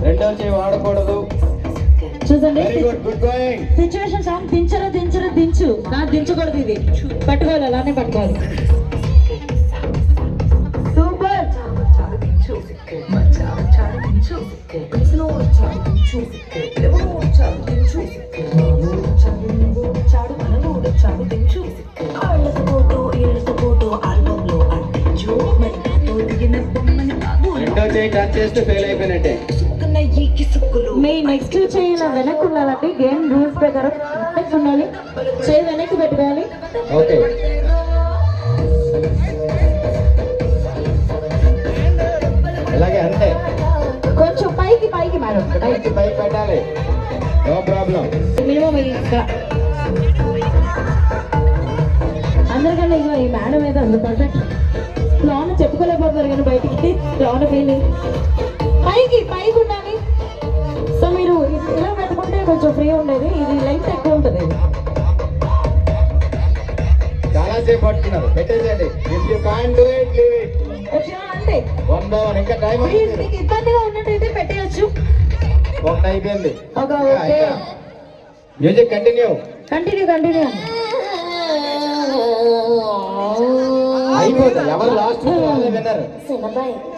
రెండో చేయి వాడకూడదు. చూడండి గుడ్ గోయింగ్. సిచ్యువేషన్ సాంగ్ దించరు దించరు దించు నాకు దించకూడదు, ఇది పట్టుకోవాలి, అలానే పట్టుకోవాలి. సూపర్. రెండో చేయి టచ్ చేస్తే ఫెయిల్ అయిపోయినట్టే. మీ నెక్స్ట్ చేయి వెనక్కి ఉండాలండి. గేమ్ రూల్స్ ప్రకారం వెనక్కి ఉండాలి, చేయి వెనక్కి పెట్టుకోవాలి. ఓకే, అలాగే అంతే. కొంచెం పైకి పైకి మేడం, పైకి పెట్టాలి, నో ప్రాబ్లం. మినిమం ఇక్కడ అందరికన్నా ఇగో ఈ మేడం అయితే అంత పర్ఫెక్ట్. లోన చెప్పుకోలేకపోతున్నారు కానీ బయటికి లోన ఫీలింగ్ పైకి పైకి ఉండాలి. సో మీరు ఇలా పెట్టుకుంటే కొంచెం ఫ్రీ ఉండేది, ఇది లెంగ్త్ ఎక్కువ ఉంటుంది. చాలా సేపు పట్టుకున్నారు, పెట్టేసేయండి. If you can't do it leave it. అంటే వన్ బై వన్, ఇంకా టైం ఉంది. మీకు ఇబ్బందిగా ఉన్నట్టయితే పెట్టేయచ్చు. ఒకటి అయిపోయింది. Okay, music continue. Continue continue. అయిపోతుంది. ఎవరు లాస్ట్ విన్నర్.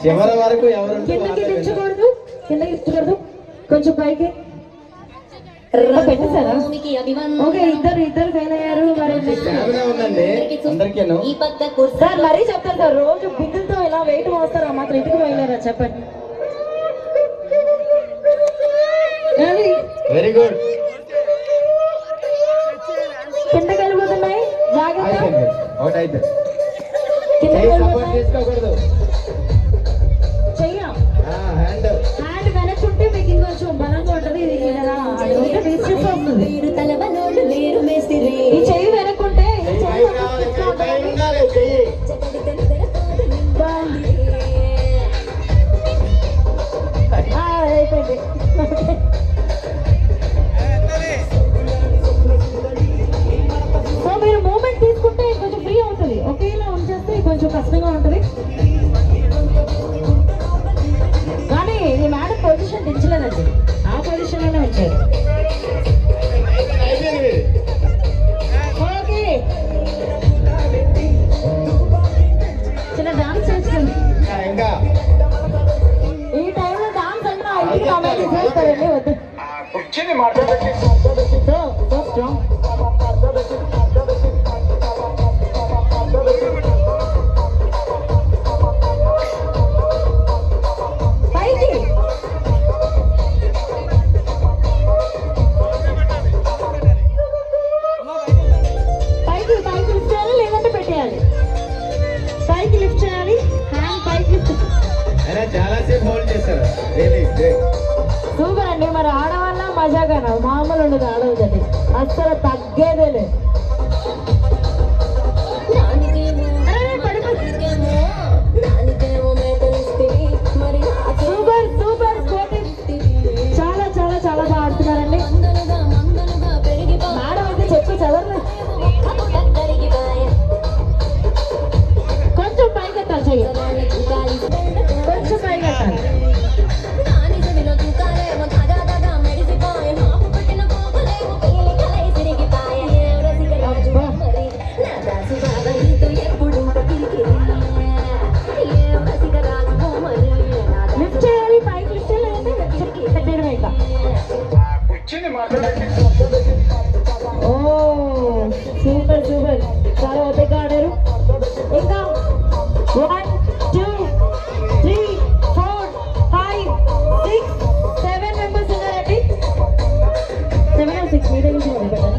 చివరి వరకు ఎవరు కిందకి దించకూడదు, కిందకి దించకూడదు, కొంచెం పైకి పెట్టేశారా? ఓకే, ఇద్దరు ఫెయిల్ అయ్యారు. మరి ఉందండి అందరికీను. సార్ మరీ చెప్తారు సార్, రోజు బిందులతో ఇలా వెయిట్ మోస్తారా, మాత్రం ఇంటికి పోయినారా చెప్పండి. Very good. కిందకి వెళ్ళిపోతున్నాయి, జాగ్రత్త. అవుట్ అయితే కిందకి వెళ్ళిపోతున్నాయి. తీసుకోకూడదు. చెయ్య హ్యాండ్ వెనక్కుంటే మీకు ఇంకొంచెం బలంగా ఉంటుంది. ఇది వస్తుంది. ఈ చెయ్యి వెనక్కుంటే అయిపోయింది. సో మీరు మూమెంట్ తీసుకుంటే కొంచెం ఫ్రీ అవుతుంది. ఒకేలా ఉంచేస్తే కొంచెం కష్టంగా ఉంటుంది. కానీ ఈ మేడం పొజిషన్ దించలేదండి, ఆ పొజిషన్ లోనే వచ్చారు. ఓకే, చిన్న డాన్స్ చేస్తుంది. ఇంకా ఈ టైంలో డాన్స్ అంటే ఇంటికి కామెంట్ చేస్తారండి, వద్దు. So strong. పైకి పైకి పైకి లిఫ్ట్ చేయాలి, లేదంటే పెట్టేయాలి. పైకి లిఫ్ట్ చేయాలి, హ్యాండ్ పైకి లిఫ్ట్. చాలా సేపు హోల్డ్ చేశారు. సూపర్ అండి. మరి ఆడవాళ్ళ మజాగా మామూలు ఉండదు, ఆడవద్దండి అస్సలు తగ్గేదే లేదు. సూపర్ సూపర్ స్పోర్టివ్, చాలా చాలా చాలా బాగా ఆడుతున్నారండి. మేడం అయితే చెప్పి చదవలేదు. కొంచెం పైకి ఎత్తాలి చెయ్యి, కొంచెం పైకి ఎత్తాలి. లిఫ్ట్ చేయాలి, పైకి లిఫ్ట్ చేయాలి, పెట్టేయడం ఇంకా. ఓ సూపర్ సూపర్, చాలా ఓపికగా ఆడారు. ఇంకా 1 2 3 4 5 6 7 మెంబర్స్ ఉన్నారండి. 7 or 6 మీడియం నుంచి మొదలు పెట్టారు.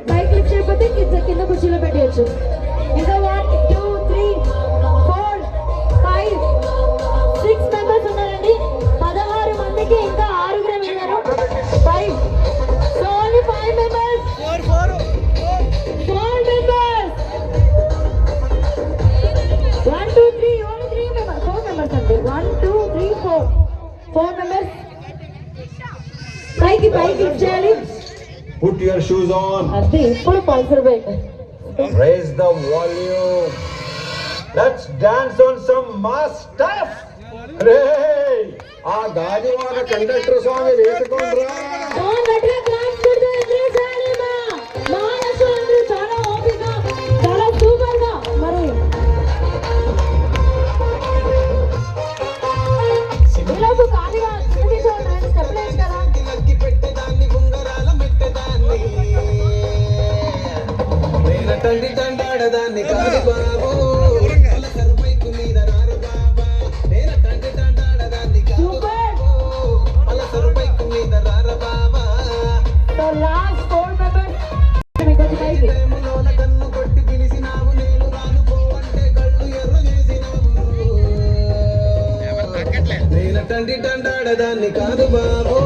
పైకి లిఫ్ట్ చేయకపోతే కింద కుర్చీలో పెట్టేయచ్చు. ఇంకా 1 2 3 చేయాలి Put your shoes on. అదే ఇప్పుడు Pulsar bike Raise the volume. Let's dance on some mass stuff. Hey, ఆ గాజువాక కండక్టర్ స్వామి వేసుకోండిరా. గట్టిగా క్లాప్స్ కొడుతూ ఎంజాయ్ చేయాలి మా మహారాష్ట్రులందరూ చాలా ఓపిక చాలా సూపర్ గా మరి సినిమాకు ఖాళీగా చూపించాలి స్టెప్ లేదు కదా తండ్రి తండాడదాన్ని కాదు బాబు సరుపైకు మీద రారు బాబా నేను తండ్రి తండాడదాన్ని కాదు అలా సరుపైకు మీద రారు బాబా సో లాస్ట్ 4 మెంబర్స్ మీకు వచ్చి పైకి ప్రేమలోన కన్ను కొట్టి పిలిచినావు నేను రాను పోవంటే కళ్ళు ఎర్ర చేసినావు నేను తండ్రి తండాడదాన్ని కాదు బాబు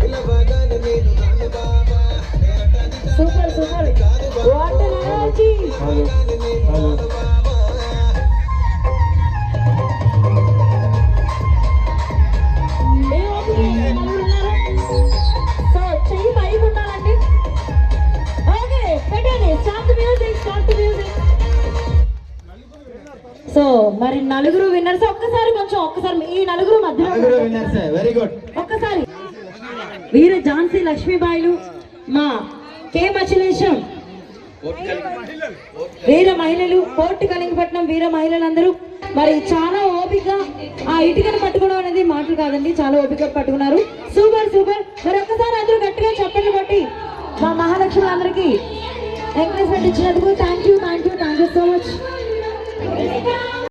ఇలా బాగానే నేను రాను బాబా నేను తండ్రి super super what N energy so చెయ్యి పైకి ఉండాలండి ఓకే పెట్టండి స్టార్ట్ మ్యూజిక్ సో మరి నలుగురు విన్నర్స్ ఒక్కసారి ఈ నలుగురు మధ్యలో వెరీ గుడ్. ఒక్కసారి వీర ఝాన్సీ లక్ష్మీబాయిలు మా కే మచిలేశం వీర మహిళలు పోర్టు కలింగపట్నం వీర మహిళలందరూ మరి చాలా ఓపిక ఆ ఇటుకను పట్టుకోవడం అనేది మాటలు కాదండి చాలా ఓపిక పట్టుకున్నారు సూపర్ సూపర్ మరి ఒక్కసారి అందరూ గట్టిగా చప్పట్లు కొట్టి మా మహాలక్ష్ములందరికీ ఎంకరేజ్మెంట్ ఇచ్చినందుకు థ్యాంక్ యూ సో మచ్